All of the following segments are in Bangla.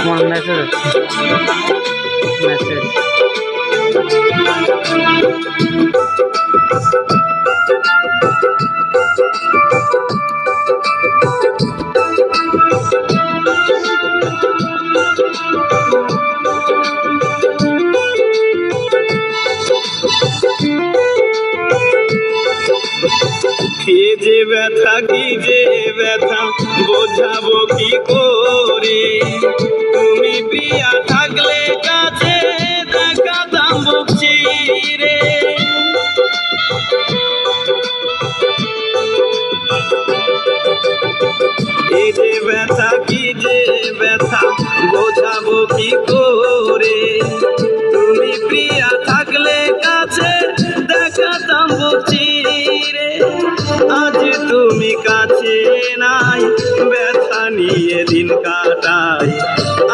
আমার মেসেজ মেসেজ কি যে ব্যথা বোঝাবো কি করে, তুমি প্রিয়া থাকলে কাছে দেখাতাম বুক চিরে। এই যে ব্যথা বোঝাবো কি করে, তুমি প্রিয়া থাকলে কাছে দেখাতাম বুক চিরে। আজ তুমি কাছে নাই, ব্যথা নিয়ে দিন কাটাই।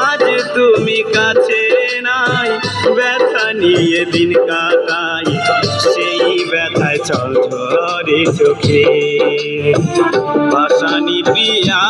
আজ তুমি কাছে নাই, ব্যথা নিয়ে দিন কাটাই। সেই ব্যথায় চল ঝরে চোখে ভাসানি প্রিয়া,